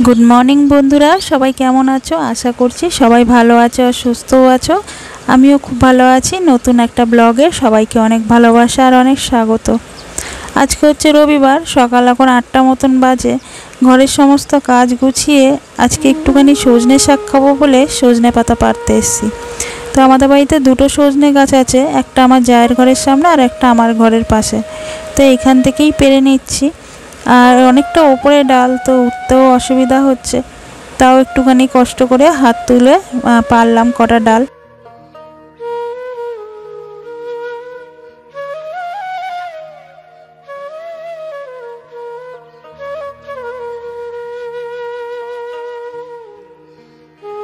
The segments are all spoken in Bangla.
गुड मर्निंग बंधुरा सबाई केमन आछो आशा करछि सबाई भालो आछो और सुस्थो आछो। आमिओ खूब भालो आछि। नतून एकटा ब्लगे सबाइके अनेक भालोबासा और अनेक स्वागत। आजके होच्छे रविवार, सकाल एखन 8टा मतन बाजे। घरेर समस्त काज गुछिए आजके एकटुखानी सजने शाक खाबो बोले सजने पाता पाड़ते एसेछि। तो आमादेर बाड़ीते दुटो सजने गाछ आछे, एकटा आमार जायेर घरेर सामने और एकटा आमार घरेर पाशे। तो एखान थेकेई पेरे निচ্ছি। আর অনেকটা উপরে ডাল, তো উঠতেও অসুবিধা হচ্ছে, তাও একটুখানি কষ্ট করে হাত তুলে পারলাম কটা ডাল।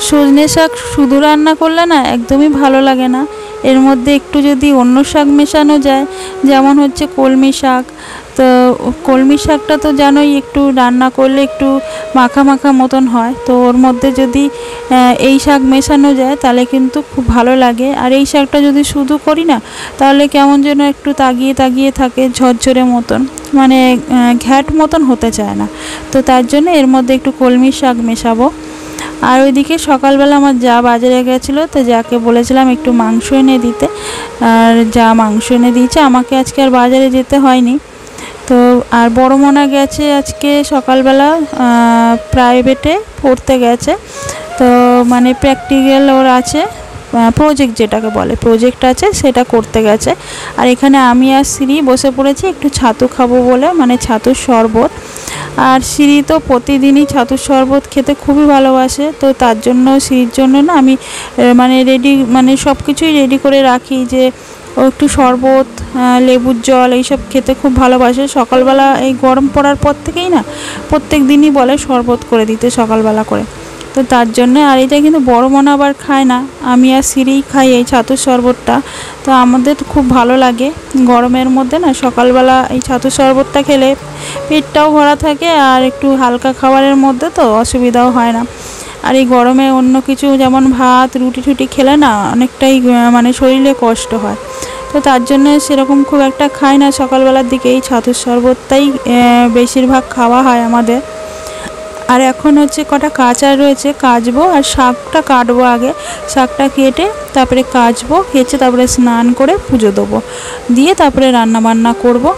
সজনে শাক শুধু রান্না করলে না একদমই ভালো লাগে না। এর মধ্যে একটু যদি অন্য শাক মেশানো যায়, যেমন হচ্ছে কলমি শাক, তো কলমি শাকটা তো জানোই একটু রান্না করলে একটু মাখা মাখা মতন হয়। তো ওর মধ্যে যদি এই শাক মেশানো যায় তাহলে কিন্তু খুব ভালো লাগে। আর এই শাকটা যদি শুধু করি না তাহলে কেমন যেন একটু তাগিয়ে তাগিয়ে থাকে, ঝরঝরে মতন, মানে ঘ্যাট মতন হতে চায় না। তো তার জন্য এর মধ্যে একটু কলমি শাক মেশাবো। আর ওইদিকে সকালবেলা আমার যা বাজারে গেছিলো, তো যাকে বলেছিলাম একটু মাংস এনে দিতে, আর যা মাংস এনে দিয়েছে। আমাকে আজকে আর বাজারে যেতে হয়নি। তো আর বড় মোনা গেছে আজকে সকালবেলা প্রাইভেটে পড়তে গেছে। তো মানে প্র্যাকটিক্যাল ওর আছে, প্রজেক্ট যেটাকে বলে, প্রজেক্ট আছে, সেটা করতে গেছে। আর এখানে আমি আর সিঁড়ি বসে পড়েছি একটু ছাতু খাবো বলে, মানে ছাতুর শরবত। আর সিঁড়ি তো প্রতিদিনই ছাতুর শরবত খেতে খুবই ভালোবাসে। তো তার জন্য সিঁড়ির জন্য না আমি মানে সব কিছুই রেডি করে রাখি, যে ও একটু শরবত, লেবুর জল এইসব খেতে খুব ভালোবাসে। সকালবেলা এই গরম পড়ার পর থেকেই না প্রত্যেক দিনই বলে শরবত করে দিতে সকালবেলা করে। তো তার জন্য, আর এটা কিন্তু বড় মনে আবার খায় না, আমি আর সিঁড়িই খাই এই ছাতুর শরবতটা। তো আমাদের খুব ভালো লাগে গরমের মধ্যে না সকালবেলা এই ছাতুর শরবতটা খেলে, পেটটাও ভরা থাকে আর একটু হালকা খাবারের মধ্যে, তো অসুবিধাও হয় না। আর এই গরমে অন্য কিছু যেমন ভাত রুটি টুটি খেলে না অনেকটাই মানে শরীরে কষ্ট হয়। তো তার জন্য সেরকম খুব একটা খাই না সকালবেলার দিকে, এই ছাতুর শরবতটাই বেশিরভাগ খাওয়া হয় আমাদের। আর এখন হচ্ছে কটা কাঁচা রয়েছে, কাচবো, আর শাকটা কাটবো আগে। শাকটা কেটে তারপরে কাচবো, কেচে তারপরে স্নান করে পুজো দেবো, দিয়ে তারপরে রান্না বান্না করবো।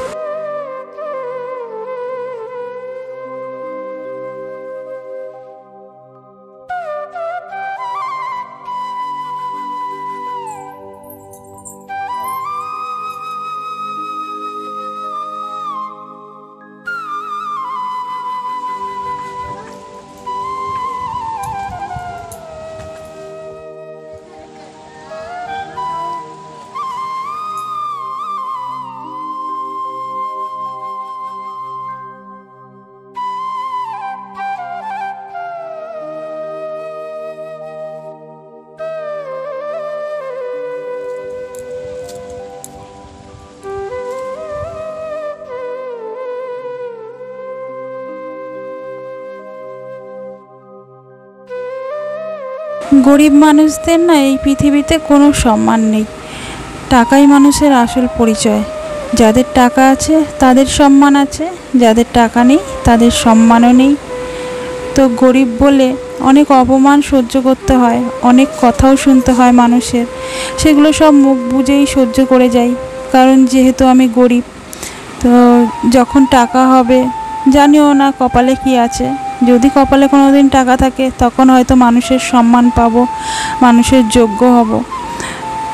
গরিব মানুষদের না এই পৃথিবীতে কোনো সম্মান নেই। টাকাই মানুষের আসল পরিচয়। যাদের টাকা আছে তাদের সম্মান আছে, যাদের টাকা নেই তাদের সম্মানও নেই। তো গরিব বলে অনেক অপমান সহ্য করতে হয়, অনেক কথাও শুনতে হয় মানুষের, সেগুলো সব মুখ বুজেই সহ্য করে যাই, কারণ যেহেতু আমি গরিব। তো যখন টাকা হবে জানিও না কপালে কি আছে, যদি কপালে কোনো দিন টাকা থাকে তখন হয়তো মানুষের সম্মান পাবো, মানুষের যোগ্য হব।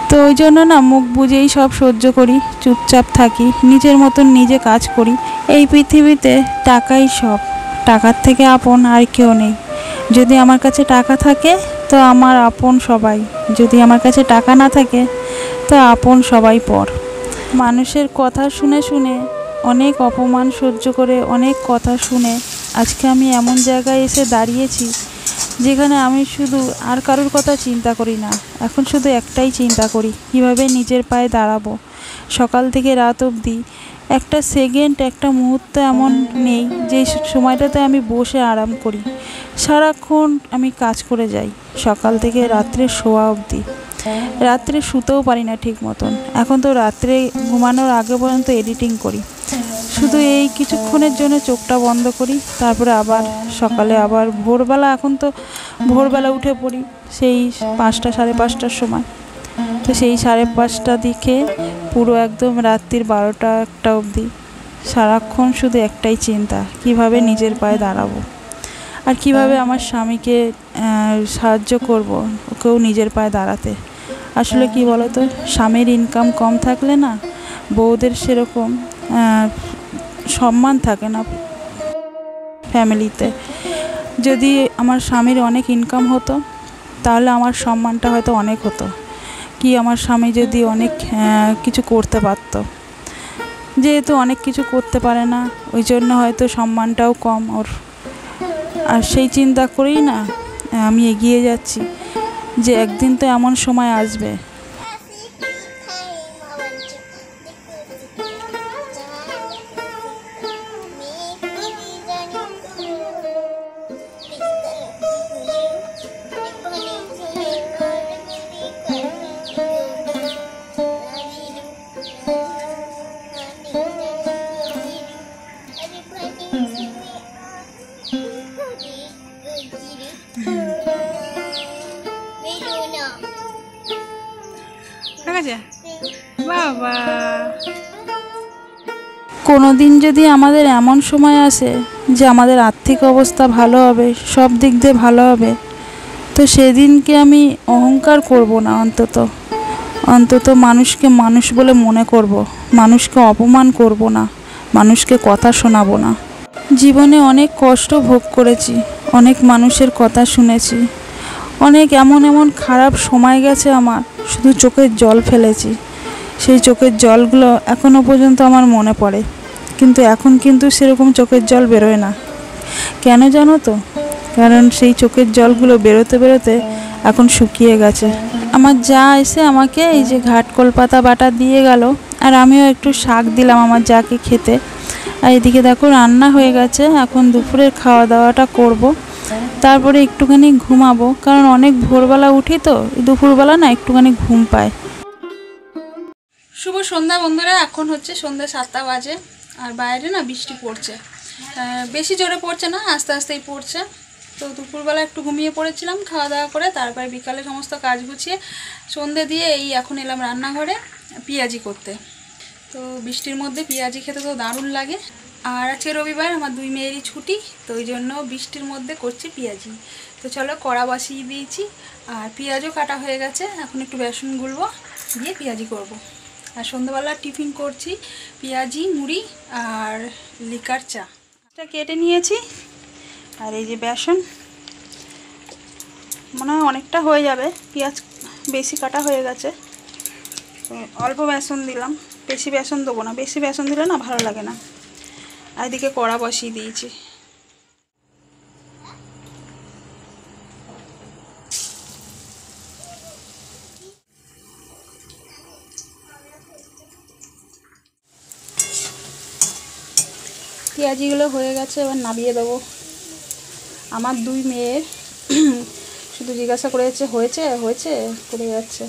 তো ওই জন্য না মুখ বুজেই সব সহ্য করি, চুপচাপ থাকি, নিজের মতন নিজে কাজ করি। এই পৃথিবীতে টাকাই সব, টাকার থেকে আপন আর কেউ নেই। যদি আমার কাছে টাকা থাকে তো আমার আপন সবাই, যদি আমার কাছে টাকা না থাকে তা আপন সবাই পর। মানুষের কথা শুনে শুনে, অনেক অপমান সহ্য করে, অনেক কথা শুনে আজকে আমি এমন জায়গায় এসে দাঁড়িয়েছি যেখানে আমি শুধু আর কারোর কথা চিন্তা করি না। এখন শুধু একটাই চিন্তা করি, কীভাবে নিজের পায়ে দাঁড়াবো। সকাল থেকে রাত অবধি একটা সেকেন্ড, একটা মুহূর্ত এমন নেই যে সময়টাতে আমি বসে আরাম করি। সারাক্ষণ আমি কাজ করে যাই, সকাল থেকে রাত্রে শোয়া অবধি। রাত্রে শুতেও পারি না ঠিক মতন। এখন তো রাত্রে ঘুমানোর আগে পর্যন্ত এডিটিং করি। শুধু এই কিছুক্ষণের জন্য চোখটা বন্ধ করি, তারপরে আবার সকালে আবার ভোরবেলা, এখন তো ভোরবেলা উঠে পড়ি সেই 5টা 5:30টার সময়। তো সেই 5:30টা দিকে পুরো একদম রাত্রির 12টা 1টা অবধি সারাক্ষণ শুধু একটাই চিন্তা, কিভাবে নিজের পায়ে দাঁড়াবো আর কিভাবে আমার স্বামীকে সাহায্য করব, ওকেও নিজের পায়ে দাঁড়াতে। আসলে কি বলো তো, স্বামীর ইনকাম কম থাকলে না বউদের সেরকম সম্মান থাকে না ফ্যামিলিতে। যদি আমার স্বামীর অনেক ইনকাম হতো তাহলে আমার সম্মানটা হয়তো অনেক হতো, কি আমার স্বামী যদি অনেক কিছু করতে পারতো। যেহেতু অনেক কিছু করতে পারে না, ওই জন্য হয়তো সম্মানটাও কম ওর। আর সেই চিন্তা করেই না আমি এগিয়ে যাচ্ছি যে একদিন তো এমন সময় আসবে বাবা। কোনো দিন যদি আমাদের এমন সময় আসে যে আমাদের আর্থিক অবস্থা ভালো হবে, সব দিক দিয়ে ভালো হবে, তো সেদিনকে আমি অহংকার করব না, অন্তত মানুষকে মানুষ বলে মনে করব, মানুষকে অপমান করব না, মানুষকে কথা শোনাবো না। জীবনে অনেক কষ্ট ভোগ করেছি, অনেক মানুষের কথা শুনেছি, অনেক এমন খারাপ সময় গেছে আমার, শুধু চোখের জল ফেলেছি। সেই চোখের জলগুলো এখনও পর্যন্ত আমার মনে পড়ে, কিন্তু এখন কিন্তু সেরকম চোখের জল বেরোয় না। কেন জানো তো? কারণ সেই চোখের জলগুলো বেরোতে বেরোতে এখন শুকিয়ে গেছে। আমার যা এসে আমাকে এই যে ঘাটকোল পাতা বাটা দিয়ে গেল, আর আমিও একটু শাক দিলাম আমার যাকে খেতে। আর এদিকে দেখো রান্না হয়ে গেছে, এখন দুপুরের খাওয়া দাওয়াটা করব, তারপরে একটুখানি ঘুমাবো, কারণ অনেক ভোরবেলা উঠি তো দুপুরবেলা না একটুখানি ঘুম পায়। শুভ সন্ধ্যা বন্ধুরা, এখন হচ্ছে সন্ধ্যা 7টা বাজে, আর বাইরে না বৃষ্টি পড়ছে, বেশি জোরে পড়ছে না, আস্তে আস্তেই পড়ছে। তো দুপুরবেলা একটু ঘুমিয়ে পড়েছিলাম খাওয়া দাওয়া করে, তারপরে বিকালে সমস্ত কাজ গুছিয়ে সন্ধে দিয়ে এই এখন এলাম রান্নাঘরে পেঁয়াজি করতে। তো বৃষ্টির মধ্যে পেঁয়াজি খেতে তো দারুণ লাগে। আর আজকে রবিবার, আমার 2 মেয়েরই ছুটি, তো ওই জন্য বৃষ্টির মধ্যে করছি পেঁয়াজি। তো চলো কড়া বসিয়ে দিয়েছি, আর পেঁয়াজও কাটা হয়ে গেছে, এখন একটু বেসন গুলবো, দিয়ে পেঁয়াজি করব। আর সন্ধ্যাবেলা টিফিন করছি পেঁয়াজি, মুড়ি আর লিকার চা। এটা কেটে নিয়েছি, আর এই যে বেসন, মনে হয় অনেকটা হয়ে যাবে, পেঁয়াজ বেশি কাটা হয়ে গেছে, তো অল্প বেসন দিলাম, বেশি বেসন দেবো না, বেশি বেসন দিলে না ভালো লাগে না। আর এদিকে কড়া বসিয়ে দিয়েছি। পেঁয়াজিগুলো হয়ে গেছে, এবার নামিয়ে দেবো। আমার 2 মেয়ের শুধু জিজ্ঞাসা করেছে হয়েছে হয়েছে করে যাচ্ছে।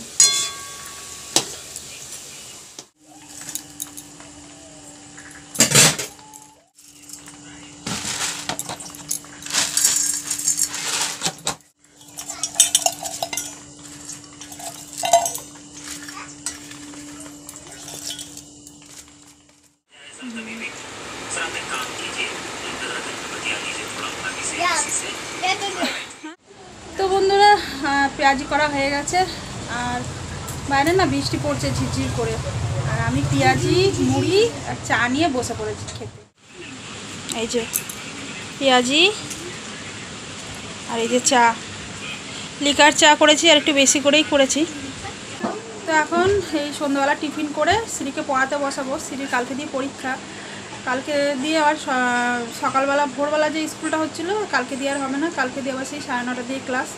তো বন্ধুরা পেঁয়াজি করা হয়ে গেছে, আর বাইরে না বৃষ্টি পড়ছে ঝিরঝির করে, আর আমি পেঁয়াজি মুড়ি আর চা নিয়ে বসে পড়েছি খেতে। এই যে পেঁয়াজি আর এই যে চা, লিকার চা করেছি, আর একটু বেশি করেই করেছি। তো এখন এই সন্ধ্যাবেলা টিফিন করে শ্রীকে পড়াতে বসাবো। শ্রীর কালকে দিয়ে পরীক্ষা, কালকে দিয়ে আবার সকালবেলা ভোরবেলা যে স্কুলটা হচ্ছিলো কালকে দিয়ে আর হবে না, কালকে দিয়ে আবার সেই 9:30 দিয়ে ক্লাস।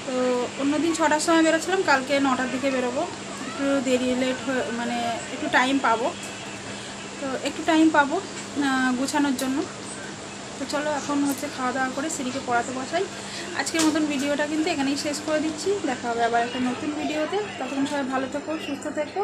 তো অন্যদিন 6টার সময় বেরোচ্ছিলাম, কালকে 9টার দিকে বেরোবো। একটু দেরি লেট মানে একটু টাইম পাবো, তো একটু টাইম পাবো গুছানোর জন্য। তো চলো এখন হচ্ছে খাওয়া দাওয়া করে শ্রীকে পড়াতে বসাই। আজকের মতন ভিডিওটা কিন্তু এখানেই শেষ করে দিচ্ছি। দেখা হবে আবার একটা নতুন ভিডিওতে। ততক্ষণ সবাই ভালো থেকো, সুস্থ থেকো।